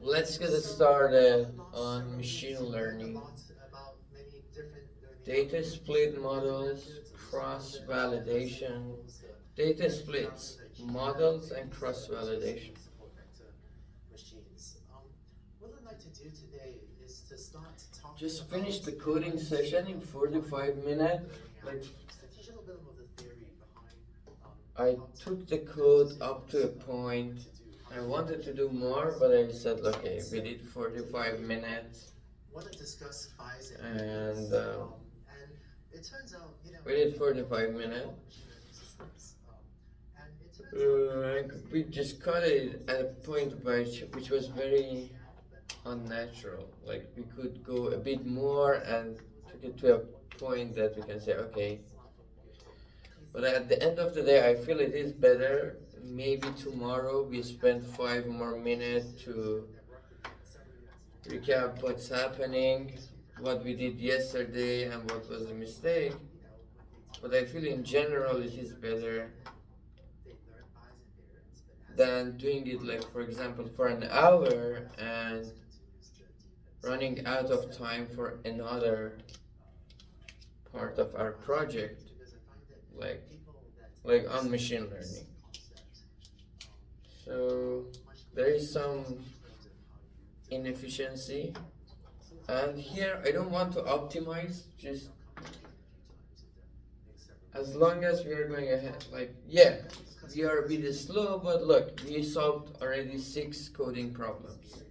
Let's get started on machine learning. Data split models, cross validation, data splits, models, and cross validation. Just finished the coding session in 45 minutes. Like, I took the code up to a point. I wanted to do more, but I said, okay, we did 45 minutes, and we did 45 minutes. We just cut it at a point which was very unnatural. Like, we could go a bit more and took it to a point that we can say, okay. But at the end of the day, I feel it is better. Maybe tomorrow we spend 5 more minutes to recap what's happening, what we did yesterday, and what was the mistake. But I feel in general it is better than doing it, like, for example, for an hour and running out of time for another part of our project, like on machine learning. So there is some inefficiency, and here I don't want to optimize, just as long as we are going ahead. Like, yeah, we are a bit slow, but look, we solved already 6 coding problems.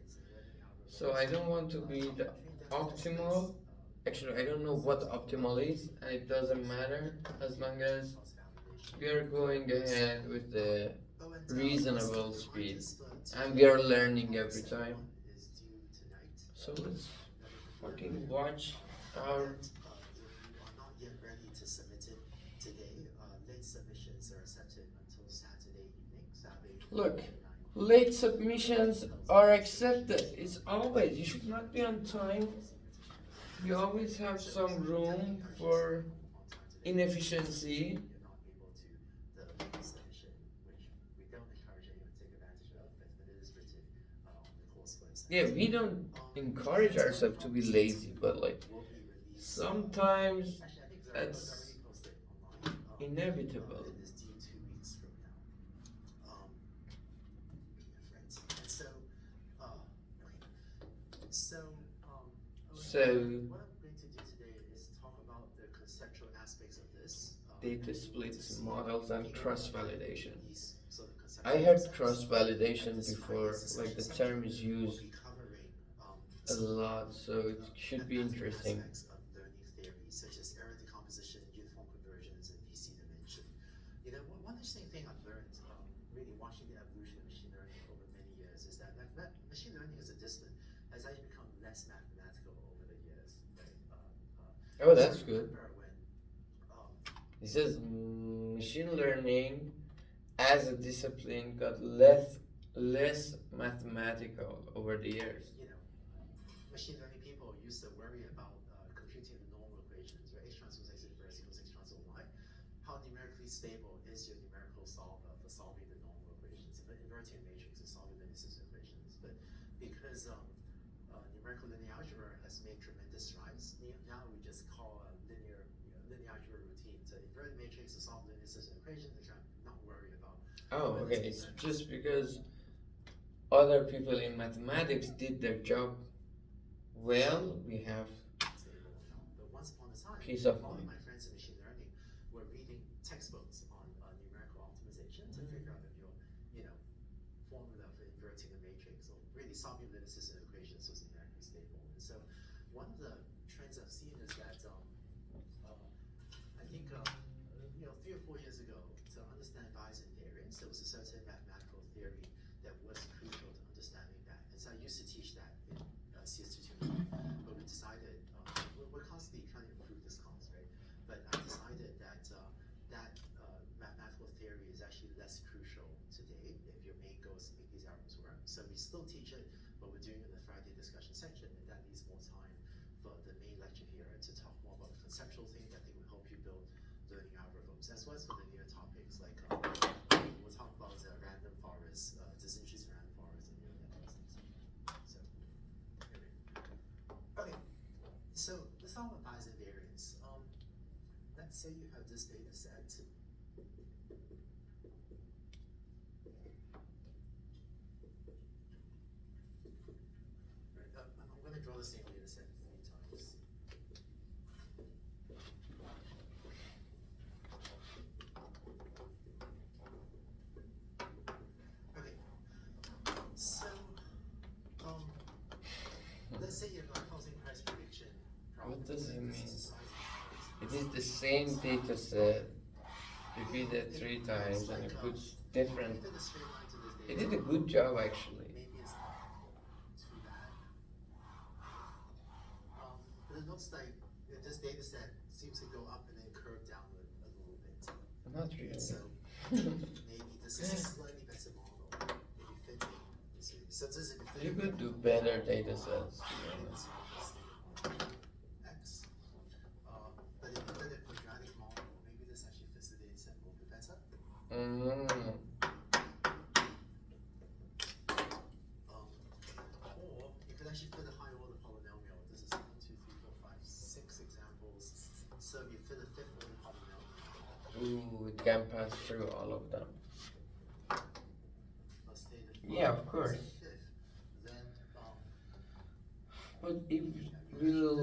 So I don't want to be the optimal. Actually, I don't know what optimal is, and it doesn't matter as long as we are going ahead with the reasonable speed, and we are learning every time. So let's fucking watch our. Look, late submissions are accepted. It's always, you should not be on time. You always have some room for inefficiency. Yeah, we don't encourage ourselves to be lazy, but like sometimes that's inevitable. So, data splits, models, and cross validation. I heard cross validation before, like the term is used a lot, so it should be interesting. Oh, that's good. It says machine learning as a discipline got less mathematical over the years. Oh, okay. It's just because other people in mathematics did their job well, we have peace of mind. conceptual thing that they will help you build learning algorithms, as well as for the newer topics like we'll talk about random forest, disinterested random forest, and neural networks. So, okay. So let's talk about bias and variance. Let's say you have this data set. Right, I'm going to draw the same data set 3 times. Okay, so let's say you have a housing price prediction problem. What does it mean? This is It is the same data set repeated 3 times and it puts different. If it's a straight line to this It data, did a good job actually. maybe it's not too bad. But it looks like this data set seems to go up and then curve down a little bit. Not really. So maybe this is a slightly better model. Maybe fitting. So this is a You could do better data sets, to be honest. X. But if you did a quadratic model, maybe this actually fits the data set a little bit better. Or you could actually fit a higher order polynomial. This is 1, 2, 3, 4, 5, 6 examples. So you fit a 5th order polynomial. Ooh, it can pass through all of them. Let's say the Yeah, of course. 5th. Then But it will,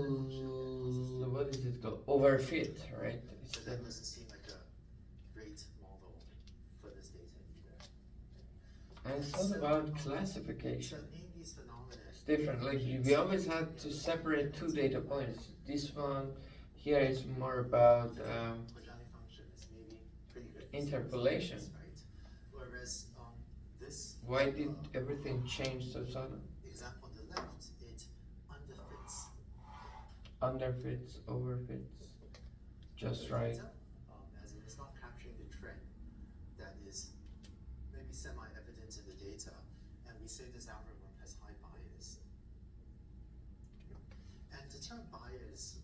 what is it called? Overfit, right? It's so that doesn't seem like a great model for this data either. and it's not about So classification. in these phenomena, It's different. Like we always had to separate 2 data points. This one here is more about quadratic function is maybe pretty good. interpolation. Right? Whereas this Why did everything change so sudden? example on the left, it underfits Underfits, overfits, just the right. data, as in it's not capturing the trend that is maybe semi-evident in the data, and we say this algorithm has high bias. And the term bias,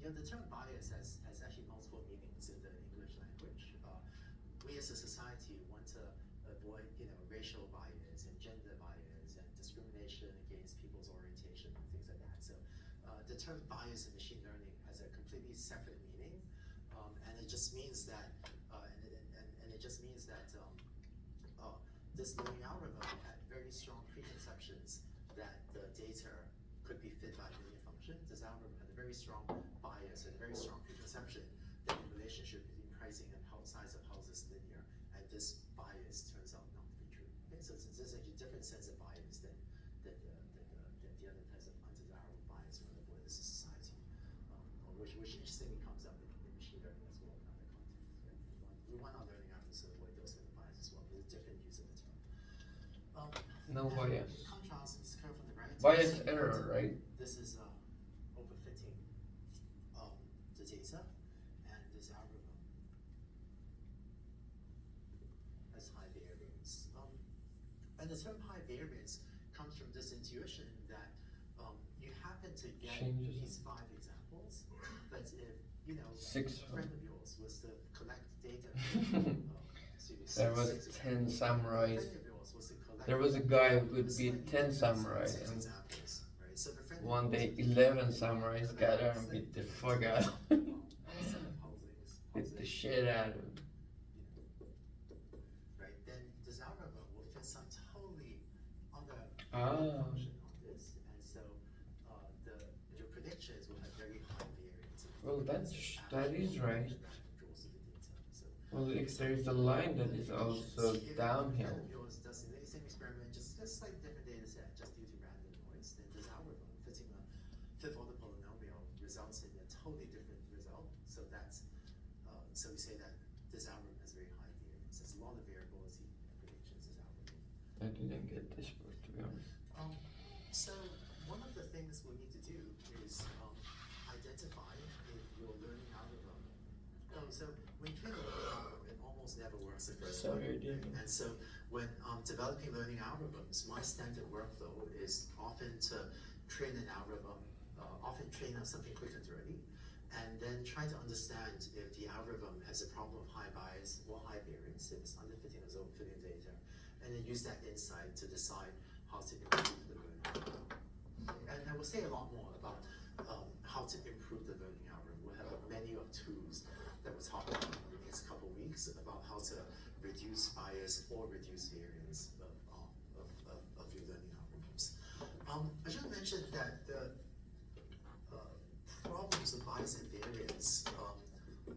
the term bias has actually multiple meanings in the English language. We as a society want to avoid, racial bias and gender bias and discrimination against people's orientation and things like that. So the term bias in machine learning has a completely separate meaning, and it just means that, this learning algorithm had very strong preconceptions that the data could be fit by a linear function. This algorithm had a very strong bias and a very strong preconception that the relationship between pricing and size of houses is linear, and this bias turns out not to be true. Okay, so there's actually a different sense of bias than the other types of undesirable bias we want to avoid as a society, which interestingly comes up in machine learning as well in other contexts. Right? We want our learning algorithms to avoid those kind of bias as well, with a different use of the term. No bias. In contrast, this curve on the right. Bias error, right? This is overfitting the data, and this algorithm has high variance. And the term high variance comes from this intuition that you happen to get Changes. these 5 examples, but if 6. a friend of yours was to collect data, There was 10 samurais. There was a guy who could beat 10 samurais, and one day 11 samurais gather and beat the fuck out of him. Beat the shit out of him. Right, then this algorithm will fit some totally other Ah. function on this, and so your predictions will have very high variance. Well, that is right. Well, if there is a line that is also downhill. Yours does the same experiment, just slightly different data set, just due to random noise, then this algorithm fitting a 5th order polynomial results in a totally different result. So that's so we say that this algorithm has very high variance. There's a lot of variability in predictions. This algorithm. I didn't get this part, to be honest. So one of the things we need to do is identify if your learning algorithm. So when you train a learning algorithm, it almost never works the first time. Sorry, I didn't. And so when developing learning algorithms, my standard workflow is often to train an algorithm, often train on something quick and dirty, and then try to understand if the algorithm has a problem of high bias or high variance, if it's underfitting or overfitting data, and then use that insight to decide how to improve the learning algorithm. And I will say a lot more about how to improve the learning algorithm. We'll have a menu of tools that we'll talk about in the next couple of weeks about how to reduce bias or reduce variance of your learning algorithms. I should mention that the problems of bias and variance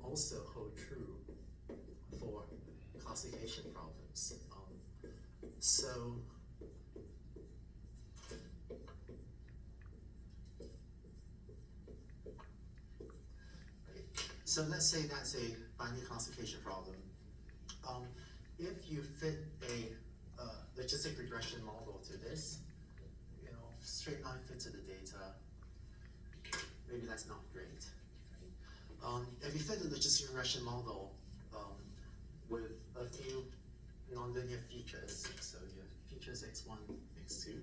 also hold true for classification problems. So let's say that's a binary classification problem. If you fit a logistic regression model to this, straight line fit to the data, maybe that's not great. Right? If you fit a logistic regression model with a few nonlinear features, so you have features x1, x2,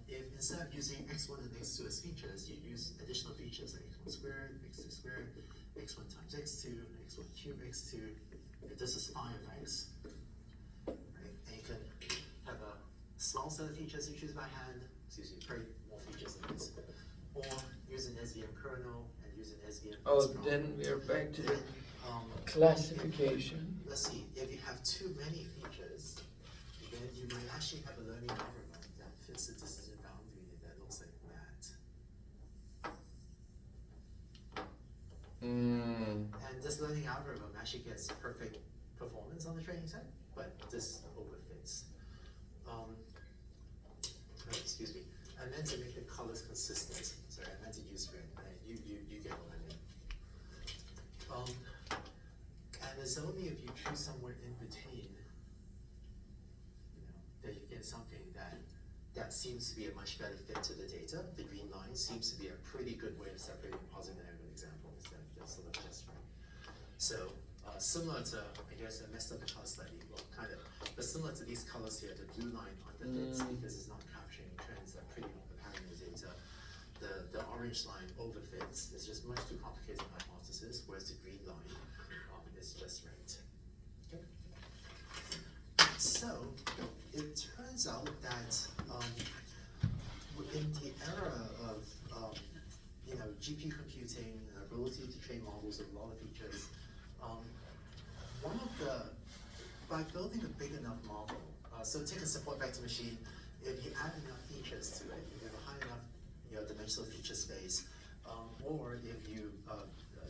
if instead of using x1 and x2 as features, you use additional features like x1 squared, x2 squared, x1 times x2, x1 cubed x2, if this is phi of x, right? And you can have a small set of features you choose by hand, create more features than this, or use an SVM kernel and use an SVM. Oh, then we are back to the classification. Let's see, if you have too many features, then you might actually have a learning algorithm that fits the decision boundary that looks like that. And this learning algorithm actually gets perfect performance on the training set, but this overfits. Excuse me. I meant to make the colors consistent. Sorry, I meant to use red. You get what I mean. And it's only if you choose somewhere in between, that you get something that seems to be a much better fit to the data. The green line seems to be a pretty good way of separating positive and negative examples. That's sort of just right. So similar to, I guess I messed up the color slightly, well, kind of, but similar to these colors here, the blue line underfits because it's not capturing trends that are pretty apparent in the data. The orange line overfits. It's just much too complicated hypothesis, whereas the green line is just right. Okay. So it turns out that in the era of GPU computing, ability to train models with a lot of features, by building a big enough model, so take a support vector machine, if you add enough features to it, you have a high enough dimensional feature space, or if you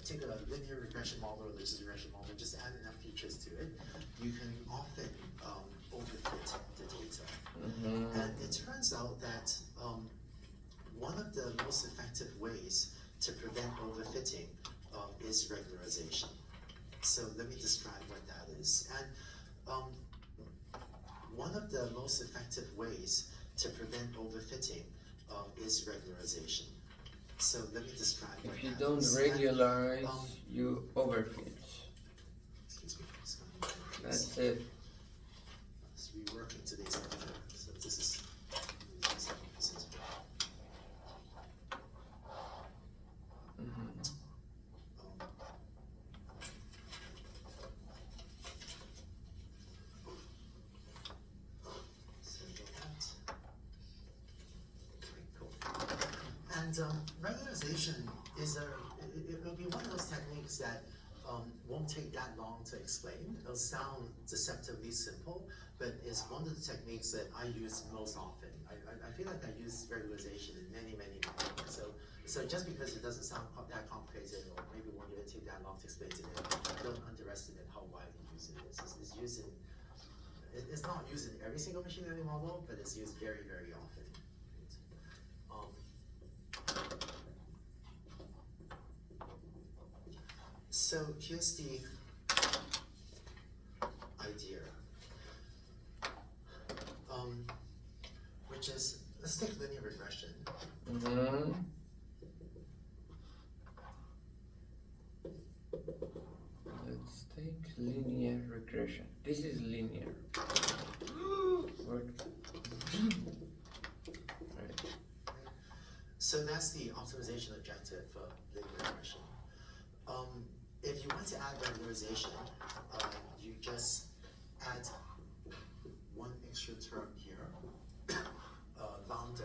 take a linear regression model or logistic regression model, just add enough features to it, you can often overfit the data. And it turns out that one of the most effective ways to prevent overfitting is regularization. So let me describe what that is. And one of the most effective ways to prevent overfitting is regularization. So let me describe what that is. If you don't regularize, you overfit. Excuse me. That's it. So we're working today's lecture. So this is regularization is it'll be one of those techniques that won't take that long to explain. It'll sound deceptively simple, but it's one of the techniques that I use most often. I feel like I use regularization in many ways. So just because it doesn't sound that complicated, or maybe won't even take that long to explain today, don't underestimate how widely used it is. It's used in, it's not used in every single machine learning model, but it's used very often. So here's the idea, which is, let's take linear regression. Let's take linear regression. This is linear. Right. So that's the optimization objective for linear regression. If you want to add regularization, you just add one extra term here, lambda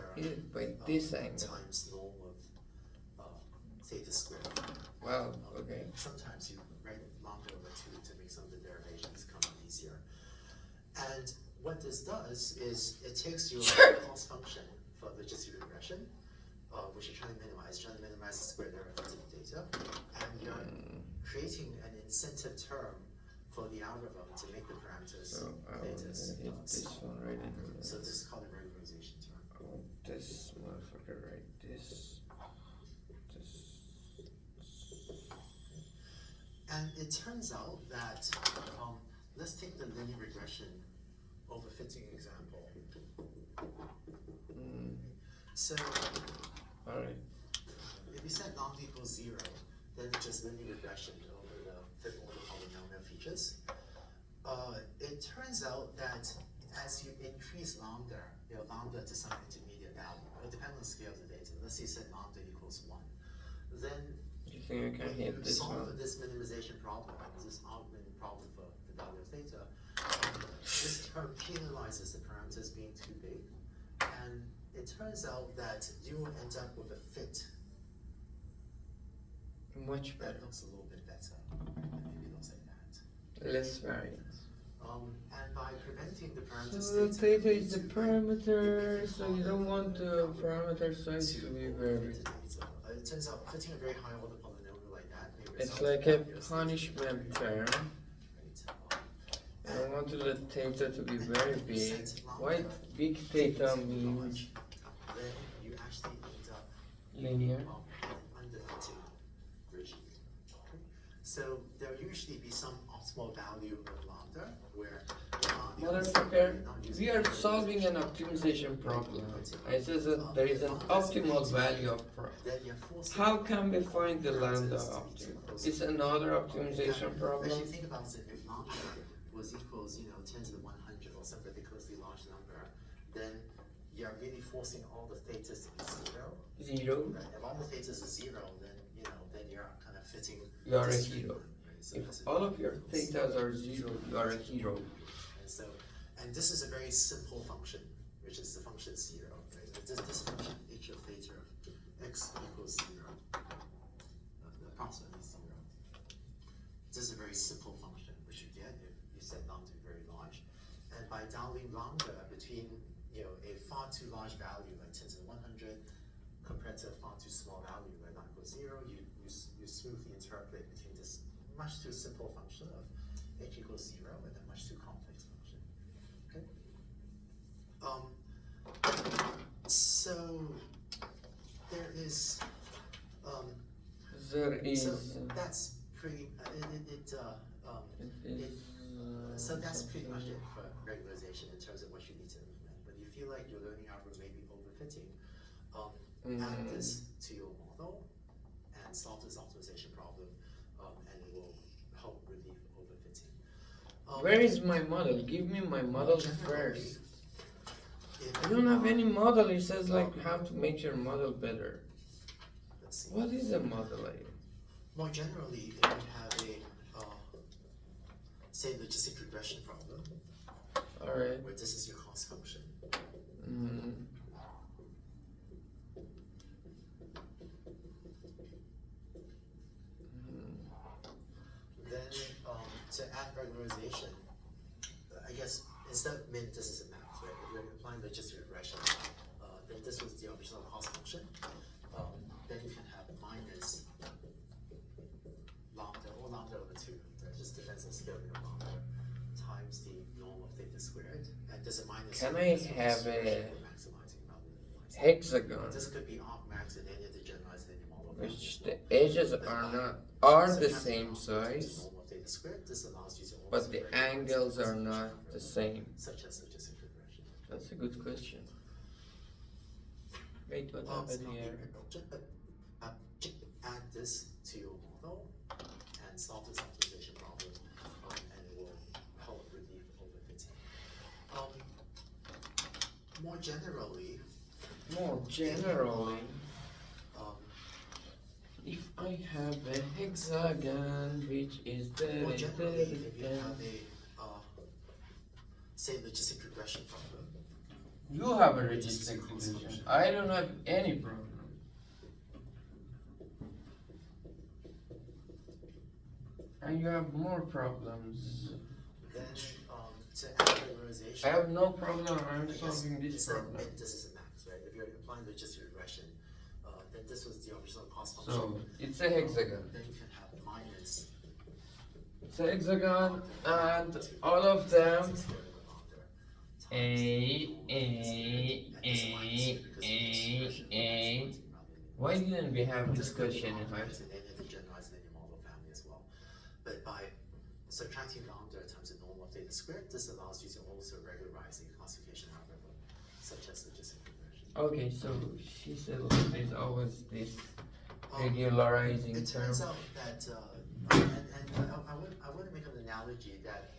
By this angle. times norm of theta squared. Wow, okay. Sometimes you write lambda over 2 to make some of the derivations come out easier. And what this does is it takes your cost function for logistic regression, which you're trying to minimize the square derivative of theta, and you're creating an incentive term for the algorithm to make the parameters So I will theta hit this one right in the middle. So this is called a regularization term. I want this motherfucker right. This. And it turns out that, let's take the linear regression overfitting example. So, Alright. if you set lambda equals 0, then it's just linear regression over the fifth order polynomial features. It turns out that as you increase lambda, lambda to some intermediate value, it depends on the scale of the data. Let's say you set lambda equals 1. Then You think I can when hit you this solve one? this minimization problem, this augmented problem for the value of theta, this term penalizes the parameters being too big, and it turns out that you will end up with a fit Much that better. looks a little bit better, and maybe looks like that. Less variance. And by preventing the parameter So the state theta is the parameter, so you don't want the parameter size to be very big. It turns out fitting a very high order polynomial like that may It's result like in a values that punishment term. I don't want to let theta to be very big. Why big theta means then you actually end up linear? underfitting regime. So there'll usually be some optimal value of lambda where Motherfucker, we are solving an optimization problem. I says that there is an optimal value of then you're forcing how can we find the lambda optimum? It's another optimization problem. Actually, think about it. If lambda was equals, 10 to the 100 or some ridiculously large number, then you're really forcing all the thetas to be 0. Zero, Right? If all the thetas are 0, then then you're kind of fitting. you are a this hero. right? So If this is all of your equals. thetas are zero, you are a hero. And this is a very simple function, which is the function 0. Right? This function h of theta of x equals 0, approximately 0. This is a very simple function, which you get if you set lambda to be very large. And by dialing lambda between a far too large value like 10 to the 100 compared to a far too small value like not equals 0, you smoothly interpolate between this much too simple function of h equals 0 and a much too complex function. Okay. So there is There is. so that's pretty. So that's pretty much it for regularization in terms of what you need to implement. But if you feel like your learning algorithm may be overfitting, add this to your model and solve this optimization problem, and it will help relieve overfitting. Where is my model? Give me my model Generally, first. if I don't have you, any model. It says like how to make your model better. let's see. What is a model? More generally, if you have a say logistic regression problem, Alright. where this is your cost function. Then to add regularization, I guess instead of min, this is a math, right? If you're applying logistic regression, then this was the original cost function. Then you can have minus lambda or lambda over 2. Right? It just depends on scaling of lambda times the norm of theta squared. And there's a minus. Can I because have we're a maximizing rather than minimizing. hexagon, This could be argmax and any of the generalized linear model. which the edges are the same size, Norm of theta squared. This allows you to also but the regularize angles are this not the same? such as logistic regression. That's a good question. Wait, what happened here? Add this to your model and solve this optimization problem, and it will help relieve overfitting. More generally, More generally, um, if I I have a hexagon which is More generally, if you have a, say, logistic regression problem, you have a logistic regression. I don't have any problem. And you have more problems. then to add regularization, I have no problem. I'm solving this it's problem. like this is a max, right? If you're applying logistic regression, then this was the original cost function. So it's a hexagon. Then you can have minus It's a hexagon, and all of them. Why didn't we have this question in high school? The generalized linear model family as well. But by subtracting lambda times the norm of theta squared, this allows you to also regularize a classification algorithm, such as logistic regression. Okay, so she said there's always this regularizing It term. turns out that, I want to make an analogy that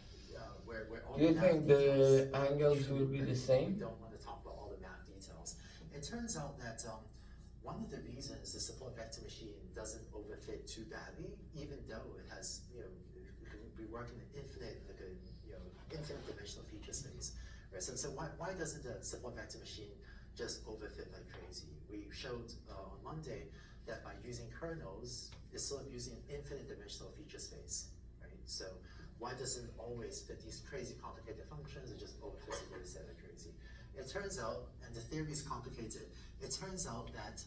where all Do you the think math details, the angles will be the we same? don't want to talk about all the math details. It turns out that one of the reasons the support vector machine doesn't overfit too badly, even though it has, we work in an infinite, infinite dimensional feature space, right? So why doesn't the support vector machine just overfit like crazy? We showed on Monday that by using kernels, it's sort of using an infinite dimensional feature space, right? So why doesn't it always fit these crazy complicated functions? It just overfits the data set like crazy. It turns out, and the theory is complicated, it turns out that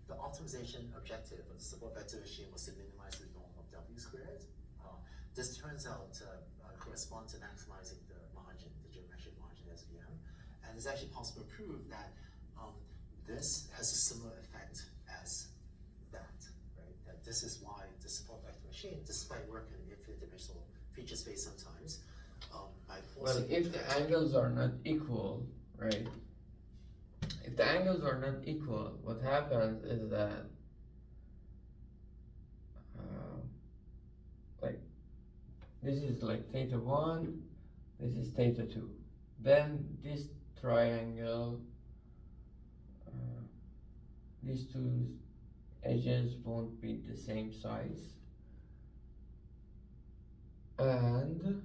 the optimization objective of the support vector machine was to minimize the norm of W squared. This turns out to correspond to maximizing the margin, the geometric margin SVM. And it's actually possible to prove that this has a similar effect as that, right? That this is why the support vector machine, despite working in infinite dimensional feature space sometimes, by forcing... Well, if the angles are not equal, right? If the angles are not equal, what happens is that like this is like theta 1, this is theta 2. Then this triangle, these two edges won't be the same size. And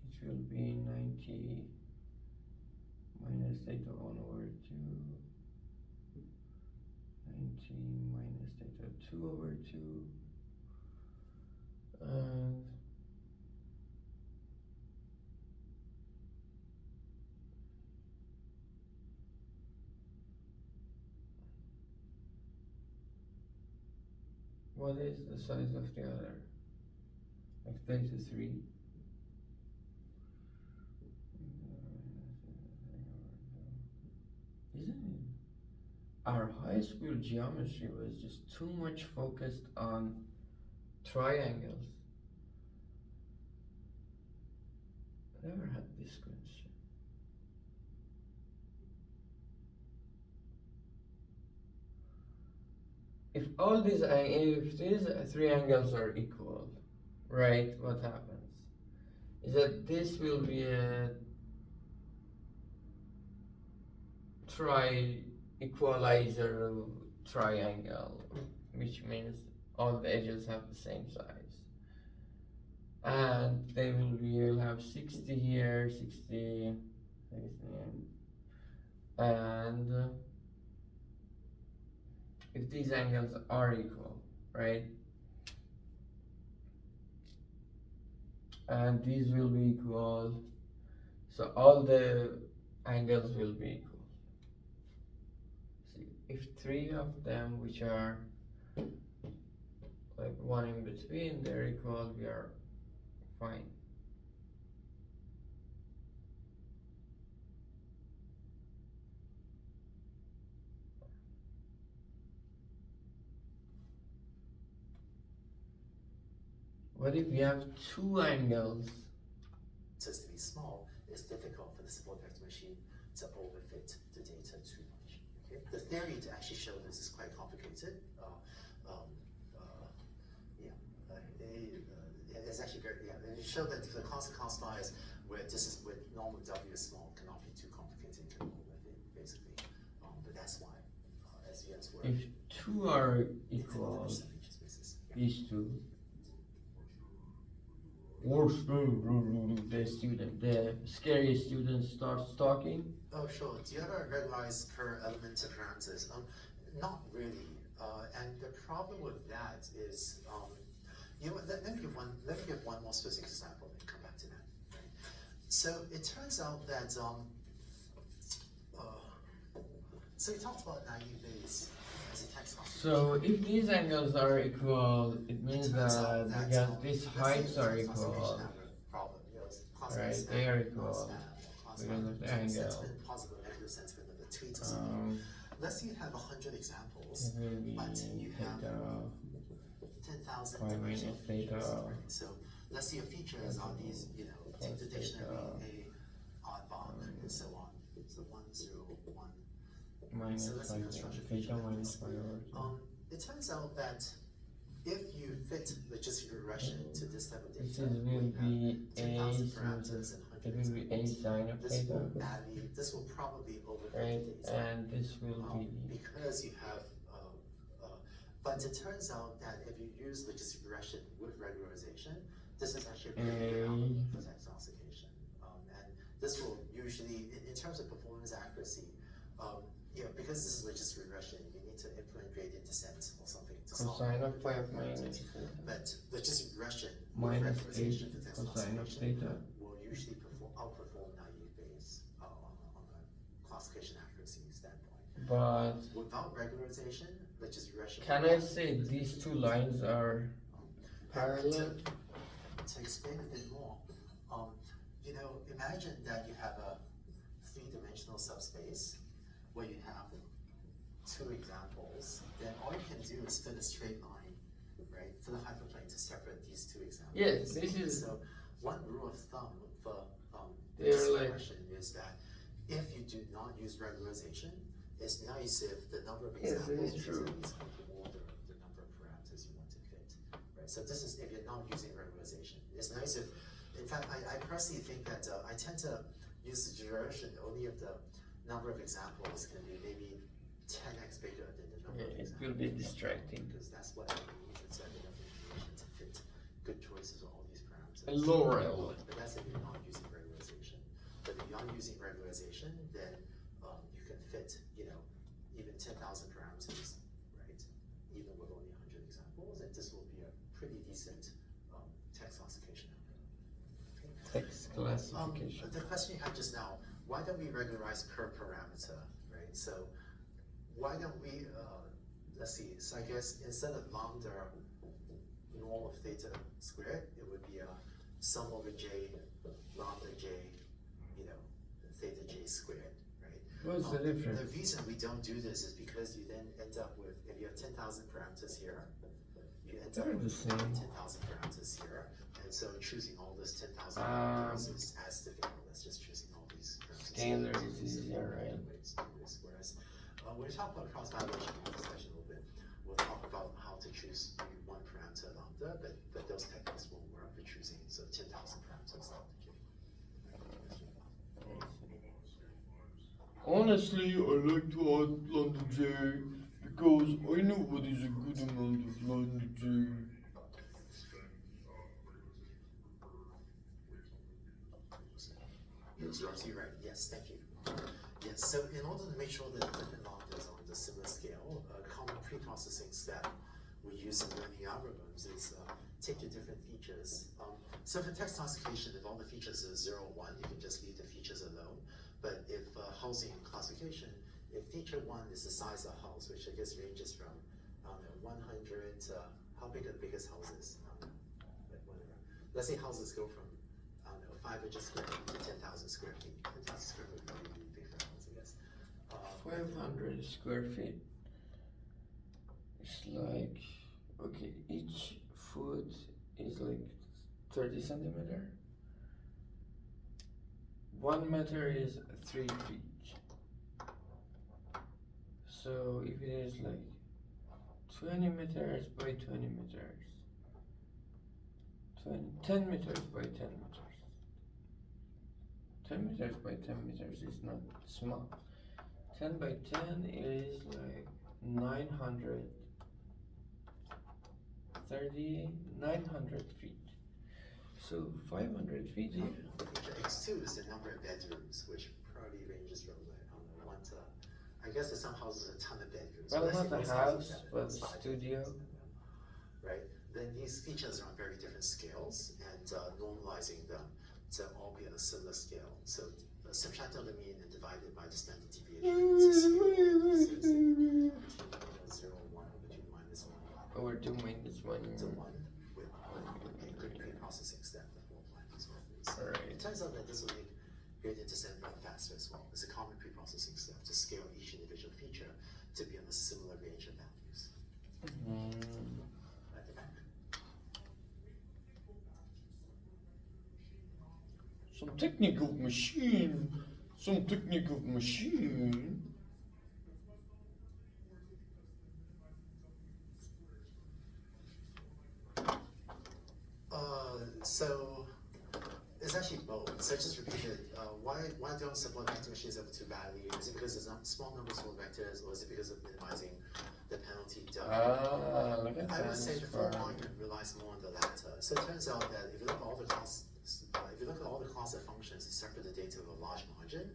it will be 90 minus theta 1 over 2, 90 minus theta 2 over 2, and what is the size of the other? Like theta 3. Isn't it? Our high school geometry was just too much focused on triangles. I never had this question. If these three angles are equal, right? What happens is that this will be a equalizer triangle, which means all the edges have the same size, and you'll have 60 here, 60, and if these angles are equal, right, and these will be equal, so all the angles will be equal. See, if three of them, which are like one in between, they're equal, we are fine. What if we have two angles? Just to be small, it's difficult for the support vector machine to overfit the data too much. Okay? The theory to actually show this is quite complicated. It's actually very, show that the constant cost bias where this is with normal W is small cannot be too complicated to deal with it, basically. But that's why SVMs work. If two are in equal, diminished feature spaces. Yeah. these two, or the scary student starts talking. Oh, sure. Do you ever regularize per element of parameters? Not really. And the problem with that is, you know, let me give one more specific example and come back to that. Right? So it turns out that, so we talked about naive Bayes as a text function. So if these angles are equal, it means that because these heights are equal, right? They are equal because of the angle. Positive negative sentiment of the tweet. Let's say you have 100 examples, It will be but you have theta 10,000 pi minus dimensional features. theta. Right? So let's say your features are these, you know, take the dictionary, a, aardvark, and so on. So 1, 0, 1. Minus So let's see pi construction theta feature minus pi matrix. over. It turns out that if you fit logistic regression to this type of This data, is will be a 10,000 since parameters and it 100 will be a examples, sine of theta, this will probably overfit right? the data. And this will be Because you have, but it turns out that if you use logistic regression with regularization, this is actually a pretty good algorithm for text classification. And this will usually, in terms of performance accuracy, you know, because this is logistic regression, you need to implement gradient descent or something to solve. cosine of pi of minus But logistic regression with minus 8 regularization for text cosine of classification theta. will usually outperform naive Bayes on a classification accuracy standpoint. But Without regularization, logistic regression. can I say these two lines are parallel? To explain a bit more, you know, imagine that you have a three-dimensional subspace where you have two examples, then all you can do is fit a straight line, right, for the hyperplane to separate these two examples. Yes, this is. So one rule of thumb for They're logistic like- regression is that if you do not use regularization, it's nice if the number of Yes, it examples is is true. at least equal to the number of parameters you want to fit, right? So this is if you're not using regularization. It's nice if, in fact, I personally think that I tend to use the duration only if the number of examples can be maybe 10x bigger than the number of It examples. will be distracting. Because that's what I need, it's like enough information to fit good choices of all these parameters. And Laurel. But that's if you're not using regularization. But if you're not using regularization, then you can fit, you know, even 10,000 parameters, right? Even with only 100 examples, and this will be a pretty decent text classification algorithm. Text classification. The question you had just now, why don't we regularize per parameter, right? So why don't we, let's see, so I guess instead of lambda norm of theta squared, it would be a sum over j, lambda j, you know, theta j squared, right? What's the difference? The reason we don't do this is because you then end up with, if you have 10,000 parameters here, you end up They're the with same. 10,000 parameters here, and so choosing all those 10,000 parameters is as difficult as just choosing all these parameters. Scalar is easier, right? Whereas, when we talk about cross-validation in this session a little bit, we'll talk about how to choose maybe one parameter lambda, but those techniques won't work for choosing, so 10,000 parameters lambda j. Honestly, I like to add lambda j because I know what is a good amount of lambda j. You're absolutely right. Yes, thank you. Yes, so in order to make sure that different lambdas are on the similar scale, a common pre-processing step we use in learning algorithms is take your different features. So for text classification, if all the features are 0, 1, you can just leave the features alone. But if housing classification, if feature 1 is the size of a house, which I guess ranges from 100 to, how big are the biggest houses? But whatever. Let's say houses go from 500 square feet to 10,000 square feet. 10,000 square feet would probably be big for a house, I guess. 500 square feet. It's like, okay, each foot is like 30 centimeter. 1 meter is 3 feet. So if it is like 20 meters by 20 meters, 10 meters by 10 meters. 10 meters by 10 meters is not small. 10 by 10 is like 900 feet. So 500 feet here. X2 is the number of bedrooms, which probably ranges from like, I don't know, one to, I guess in some houses a ton of bedrooms. Well, Let's say not a most houses house, have but a five studio. bedrooms, right? Then these features are on very different scales, and normalizing them to all be on a similar scale. So subtract out the mean and divide it by the standard deviation. It's a scale of between 0 and 1 or between -1 Over 2 minus 1. to 1 with a good pre-processing step before applying these values. Alright. It turns out that this will make gradient descent run faster as well. It's a common pre-processing step to scale each individual feature to be on a similar range of values. At the back. Some technique of machine. Some technique of machine. So it's actually both. So I just repeated. Why don't support vector machines ever too badly? Is it because there's not small number of small vectors, or is it because of minimizing the penalty delta? Look at I would say the transfer. full argument relies more on the latter. So it turns out that if you look at all the class, of functions that separate the data with a large margin,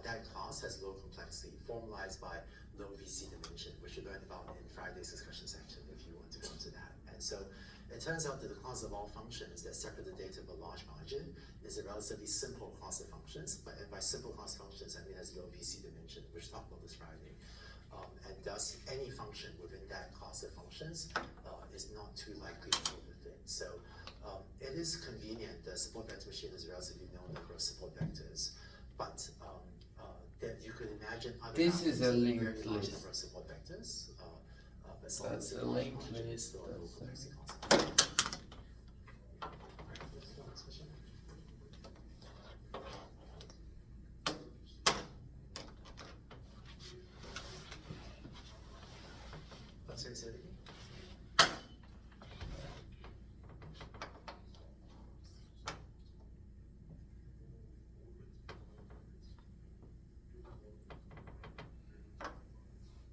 that class has low complexity, formalized by low VC dimension, which you learned about in Friday's discussion section if you want to go to that. And so it turns out that the class of all functions that separate the data with a large margin is a relatively simple class of functions. And by simple class of functions, I mean it has low VC dimension, which we talked about this Friday. And thus, any function within that class of functions is not too likely to overfit. So it is convenient that support vector machine is a relatively known number of support vectors, but then you could imagine other This is a very linked large list. number of support vectors. But That's a large linked margin is list. still a low That's complexity class. Sorry, say it again.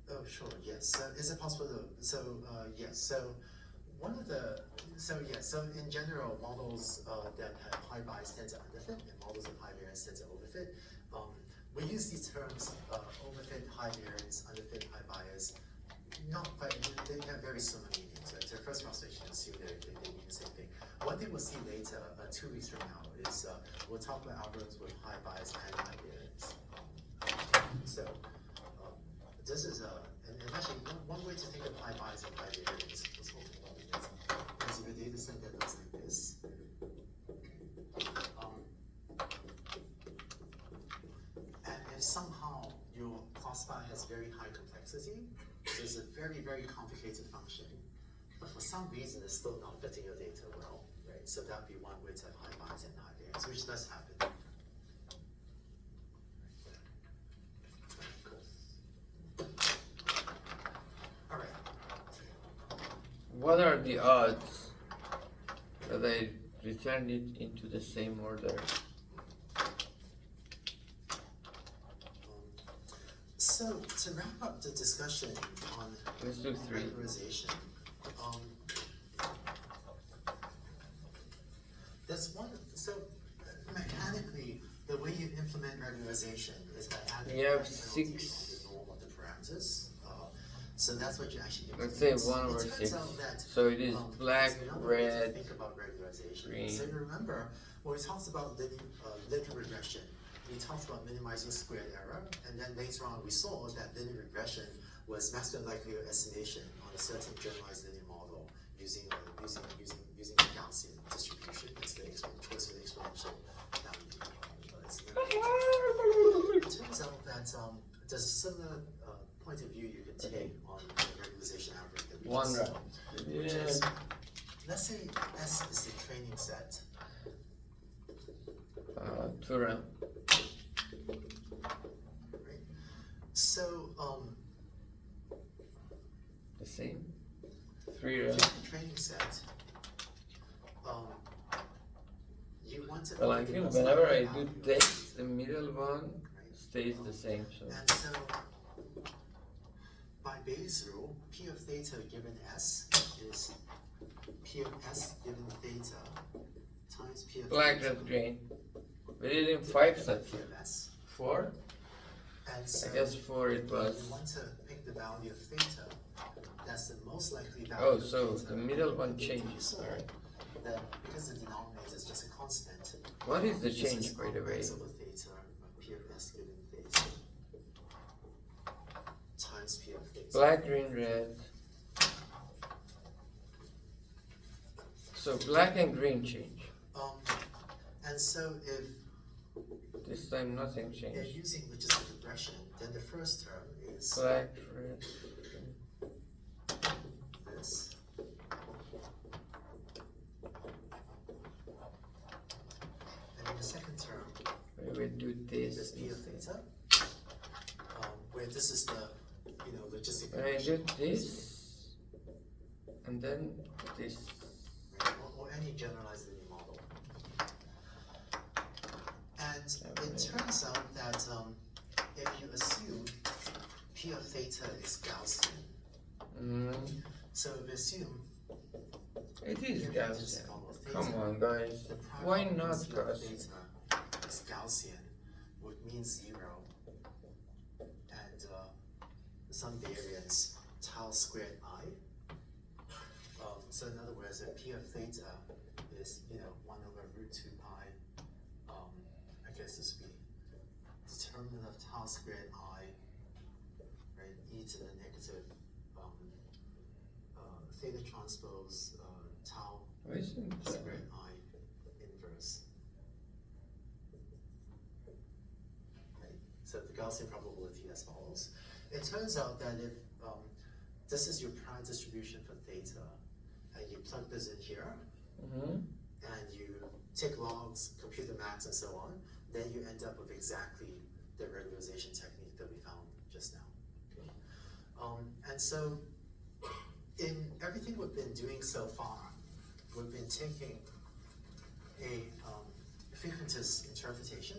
Oh, sure, yes. So is it possible to, yes, so one of the, so in general, models that have high bias tend to underfit, and models of high variance tend to overfit. We use these terms, overfit, high variance, underfit, high bias, not quite, they have very similar meanings, right? So first approximation, assume they mean the same thing. One thing we'll see later, 2 weeks from now, is we'll talk about algorithms with high bias and high variance. This is and actually one way to think of high bias and high variance, let's talk about it, is if a data set that looks like this. And if somehow your classifier has very high complexity, there's a very, very complicated function, but for some reason it's still not fitting your data well, right? So that'd be one way to have high bias and high variance, which does happen. All right. What are the odds that I return it into the same order? So to wrap up the discussion on Let's do 3. regularization, there's one. So mechanically, the way you implement regularization is by adding You have penalty 6. on the norm of the parameters. So that's what you actually implement. Let's say 1 It over turns 6. out that, So it is black, there's another way to red, think about regularization. green. So you remember when we talked about linear regression, we talked about minimizing squared error, and then later on we saw that linear regression was maximum likelihood estimation on a certain generalized linear model using the Gaussian distribution as the choice of the exponential value. It turns out that there's a similar point of view you can take on the regularization algorithm that we One just round. saw, which is, let's say S is the training set. 2 round. Right? So, The same. 3 round. if you have a training set, to Well, I find the feel most whenever I likely do value of this, theta, the middle one right? stays the same. So And so, by Bayes' rule, P of theta given S is P of S given theta times P of black, theta red, green. We did in 5 sets. P of S. 4? And so, I guess 4 it if was. you want to pick the value of theta, that's the most likely value Oh, of so theta. the middle one that you changes. saw, Alright. Then, because the denominator is just a constant, What is the this change, is by the way? x over theta of P of S given theta times P of theta. Black, green, red. So black and green change. And so if This time nothing you're changed. using logistic regression, then the first term is Black, red. this. And in the second term, We will do this this P of instead. theta, where this is the, logistic When I regression. do this, and then this. Right? Or any generalized linear model. And it turns out that if you assume P of theta is Gaussian, so if we assume It is P of theta is Gaussian. follow theta, Come on, guys. the product Why of not P of Gaussian? theta is Gaussian would mean 0 and some variance tau squared I. So in other words, if P of theta is 1 over root 2 pi, I guess this would be determinant of tau squared I, right, e to the negative theta transpose tau Why isn't that? squared I inverse. Right? So the Gaussian probability as follows. It turns out that if this is your prime distribution for theta, and you plug this in here, and you take logs, compute the max, and so on, then you end up with exactly the regularization technique that we found just now. Okay? And so, in everything we've been doing so far, we've been taking a frequentist interpretation.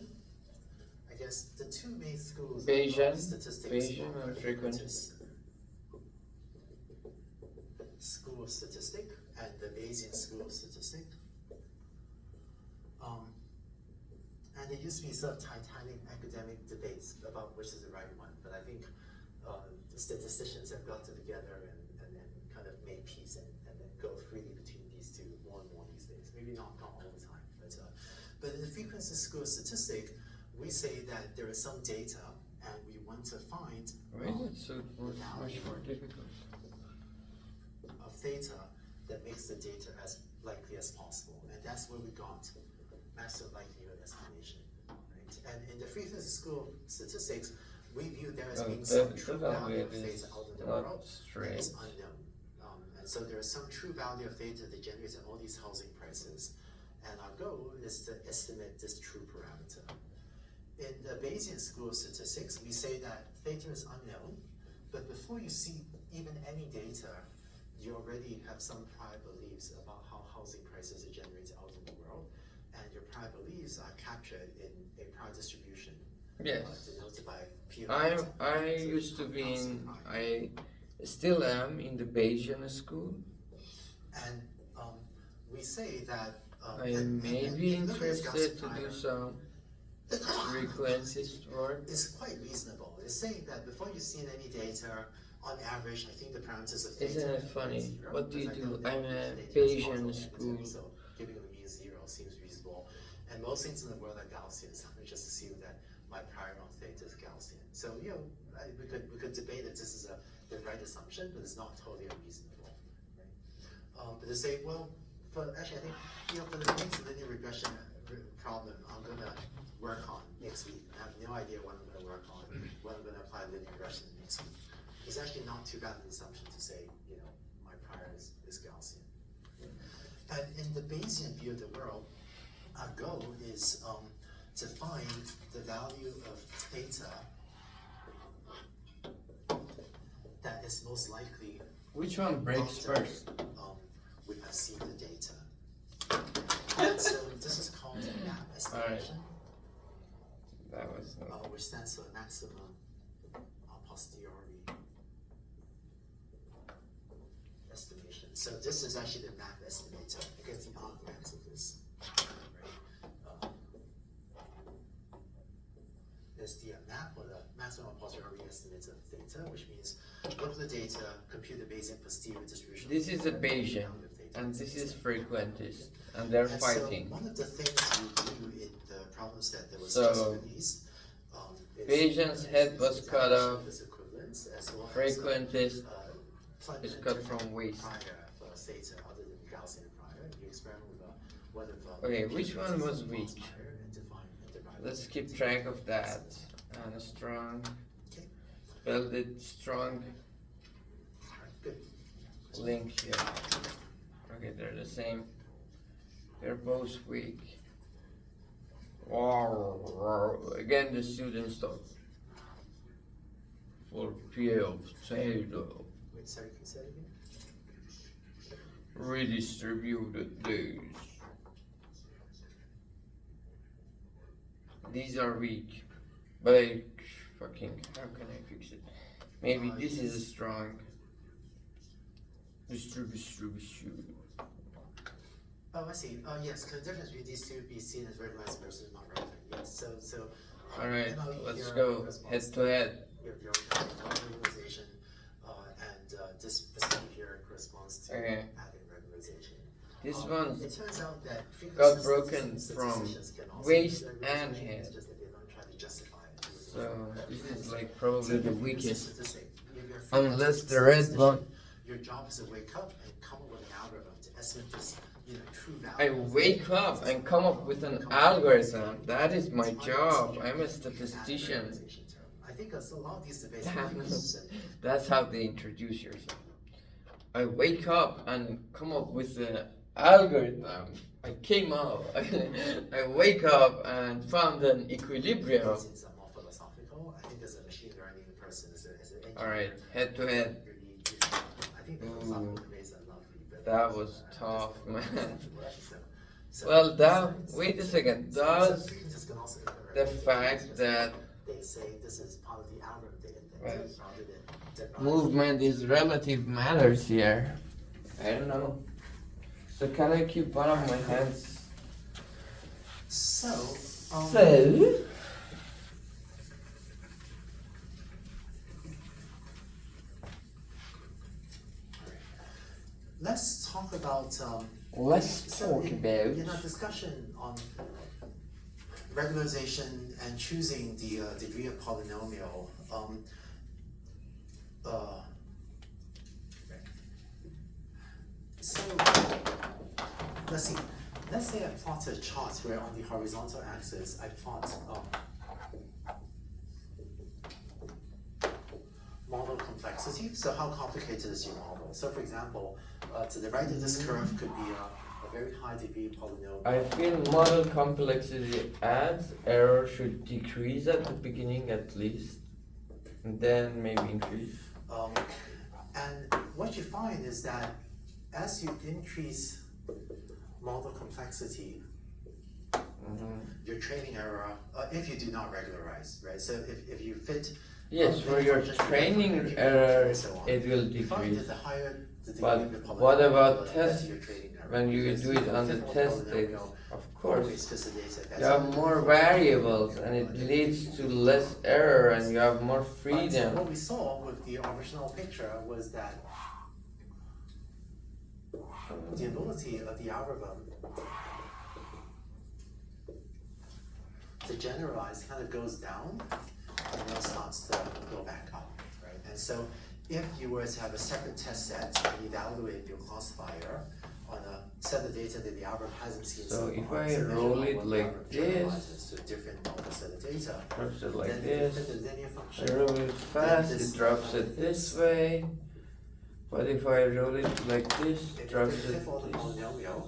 I guess the two main schools Bayesian, of statistics Bayesian are and the frequentist. School of Statistics and the Bayesian School of Statistics. And there used to be sort of titanic academic debates about which is the right one, but I think the statisticians have gotten together and then kind of made peace and then go freely between these two more and more these days. Maybe not all the time, but in the frequency school of statistics, we say that there is some data and we want to find Why is it so much more difficult? of theta that makes the data as likely as possible, and that's where we got maximum likelihood estimation. Right? And in the frequency school of statistics, we view there as being some true value of theta out in the world that is unknown. And so there is some true value of theta that generates in all these housing prices, and our goal is to estimate this true parameter. In the Bayesian school of statistics, we say that theta is unknown, but before you see even any data, you already have some prior beliefs about how housing prices are generated out in the world, and your prior beliefs are captured in a prior distribution. Yes. Denoted by P of I theta. used to be in, I still am in the Bayesian school. And we say that I may be interested to do some frequentist work. It's quite reasonable. It's saying that before you've seen any data, on average, I think the parameters of theta Isn't it funny? are 0, What do you because do? I I'm know a that theta is Bayesian positive school. negative, so giving the mean 0 seems reasonable. And most things in the world are Gaussian, so we just assume that my prior on theta is Gaussian. So we could debate that this is the right assumption, but it's not totally unreasonable. Right? But to say, well, actually, I think for the next linear regression problem, I'm gonna work on next week. I have no idea what I'm gonna work on, what I'm gonna apply linear regression next week. It's actually not too bad an assumption to say, my prior is Gaussian. And in the Bayesian view of the world, our goal is to find the value of theta that is most likely Which one breaks after, first? we have seen the data. And so this is called a map estimation, That was which stands for maximum posteriori estimation. So this is actually the map estimator. It gets the arguments of this. Right? There's the map or the maximum posteriori estimator of data, which means look at the data, compute the Bayesian posterior distribution. This is a Bayesian, and this is frequentist, and they're fighting. So one of the things you do in the problem set that was So, just released, Bayesian's head was cut off, this equivalence as well as, frequentist plug is in cut different from waste. prior for theta other than Gaussian prior. You experiment with what if Okay, which one was weak? prior and derive Let's keep track of that. And strong, Okay. spelled it strong, Alright, good. link here. Okay, they're the same. They're both weak. Wow, again the student stuff. For P of theta, Wait, sorry, can you say it again? redistributed days. These are weak, but I fucking, how can I fix it? Maybe this is a strong distribution. Oh, I see. Oh, yes, because the difference between these two be seen as regularized versus not relevant. Yes, so. Alright, MLE let's here go corresponds head to head. Your regularization, and this specific here corresponds to Okay. pattern regularization. This one It turns out that got broken from statisticians can also waist use and regularization, head. it's just that they don't try to justify it. So this is like probably the weakest. Statistic, if you're a Unless frequentist the red statistician, one. your job is to wake up and come up with an algorithm to estimate this, true I value. wake up and come up with an algorithm. That is my job. I'm a statistician. I think a lot of these debates. That's how they introduce yourself. I wake up and come up with an algorithm. I came up. I wake up and found an equilibrium. Since I'm more philosophical, I think as a machine learning person, as an engineer, Alright, head to head. I think the philosophical debates are lovely. But That was tough, man. So- Well, that. so- Wait a second. so Does frequentists can also occur, the right? fact that They say this is part of the algorithm they invented, Right. rather than derive. movement is relative matters here? I don't know. So can I keep one of my hands? So, So. let's talk about Let's so talk in about. our discussion on regularization and choosing the degree of polynomial. So let's see. Let's say I plot a chart where on the horizontal axis I plot model complexity. So how complicated is your model? So for example, to the right of this curve could be a very high degree polynomial. I feel model complexity adds, error should decrease at the beginning at least, and then maybe increase. And what you find is that as you increase model complexity, your training error, if you do not regularize, right? So if you fit. Yes, for your training error, it will You find decrease. that the higher the degree But of your what about polynomial, the test, less your training error. when you Because do it if on the fit more test data? polynomial, Of always course. fits the data better. You have more variables and it leads to less error and you have more But freedom. what we saw with the original picture was that the ability of the algorithm to generalize kind of goes down and then starts to go back up, right? And so if you were to have a separate test set and evaluate your classifier on a set of data that the algorithm hasn't seen So if far, I then you roll know it what the like algorithm this, generalizes to a different model set of data, drops it like then this. if you fit the linear I function, roll it fast, it drops it this way. But if I roll it like this, if it you drops fit it for the polynomial,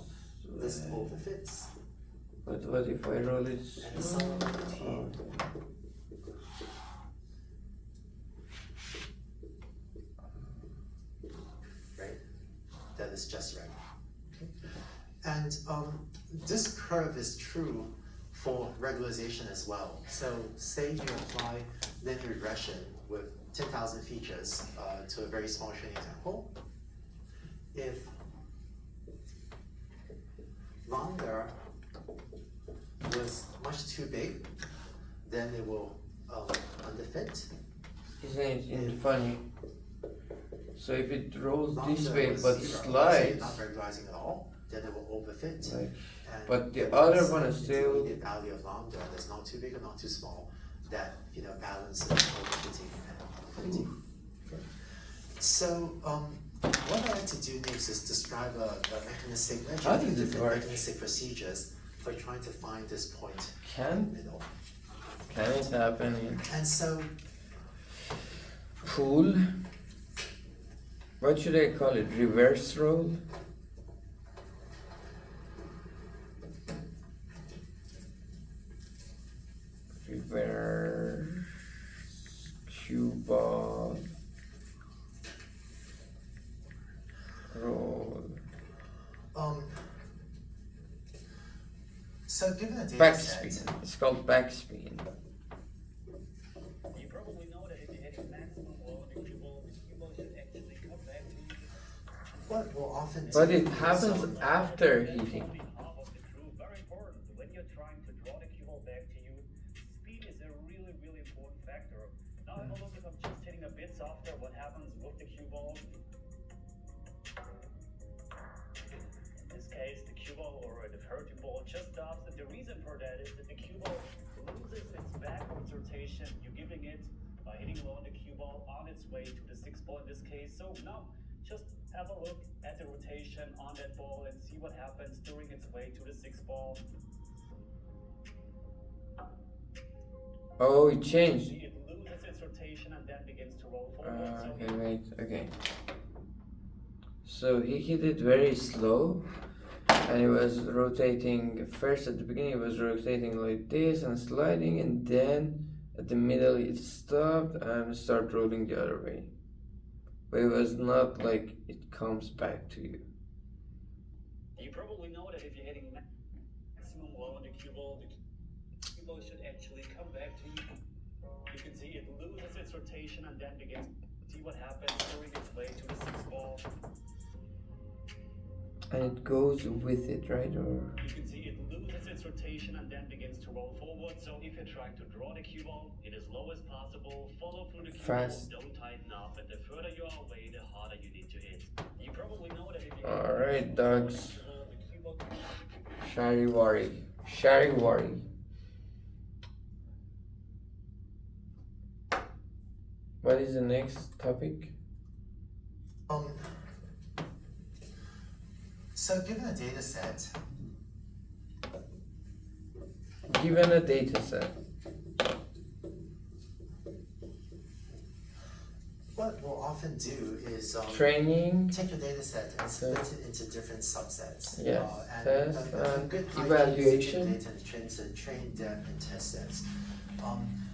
this this way. overfits. But what if I roll it And the sum of the t. slow? Right? That is just right. Okay. And this curve is true for regularization as well. So say you apply linear regression with 10,000 features to a very small training example. If lambda was much too big, then it will underfit. Isn't it funny? So if it rolls Lambda this way was but 0, so slides, not regularizing at all, then it will overfit. like, And but the there other is one is an still- intermediate value of lambda that's not too big or not too small, that balances overfitting and underfitting. So what I like to do next is describe a mechanistic, How actually does this different work? mechanistic procedures for trying to find this point in Can the middle. it happen in And so pool? What should I call it? Reverse roll? Reverse cue ball roll. So given a data Backspin. set, It's called backspin. You probably know that if you're hitting maximum load, the cue ball should actually come back to you. what will often do But it is, happens after hitting. Only half of the crew. Very important. When you're trying to draw the cue ball back to you, speed is a really, really important factor. Now have a look, if I'm just hitting a bit softer, what happens with the cue ball? In this case, the cue ball or the hurting ball just stops, and the reason for that is that the cue ball loses its backwards rotation. You're giving it by hitting low on the cue ball on its way to the 6 ball in this case. So now just have a look at the rotation on that ball and see what happens during its way to the 6 ball. Oh, it changed. See, it loses its rotation and then begins to roll forward. So Okay, wait, okay. So he hit it very slow, and he was rotating. First at the beginning, he was rotating like this and sliding, and then at the middle, it stopped and started rolling the other way. But it was not like it comes back to you. you probably know that if you're hitting maximum low on the cue ball should actually come back to you. You can see it loses its rotation and then begins to see what happens during its way to the 6 ball. And it goes with it, right? Or You can see it loses its rotation and then begins to roll forward. So if you're trying to draw the cue ball, it as low as possible, follow through the cue Fast. ball, don't tighten up, and the further you are away, the harder you need to hit. You probably know that if you alright, dogs. the cue ball Charivari. Charivari. What is the next topic? so given a data set, Given a data set. what we'll often do is Training. take your data set and split it into different subsets. Yes, test a and good idea is to evaluation. take data and train depth and test sets.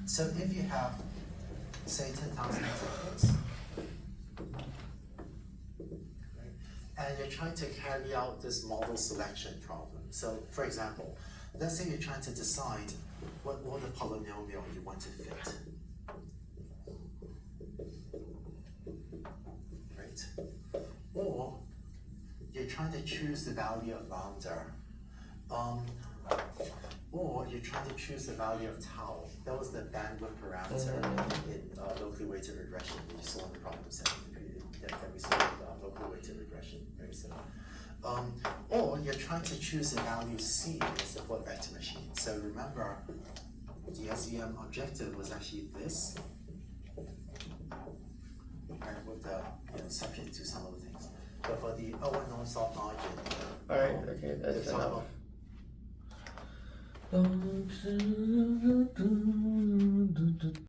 So if you have, say, 10,000 examples, right, and you're trying to carry out this model selection problem. So, for example, let's say you're trying to decide what order polynomial you want to fit. Right? Or you're trying to choose the value of lambda. Or you're trying to choose the value of tau. That was the bandwidth parameter in locally weighted regression that you saw in the problem set that we saw in locally weighted regression, very similar. Or you're trying to choose the value C in the support vector machine. So remember, the SVM objective was actually this, right, with the subject to some other things. But for the O1 non-soft margin, Alright, okay, that's it's all enough. about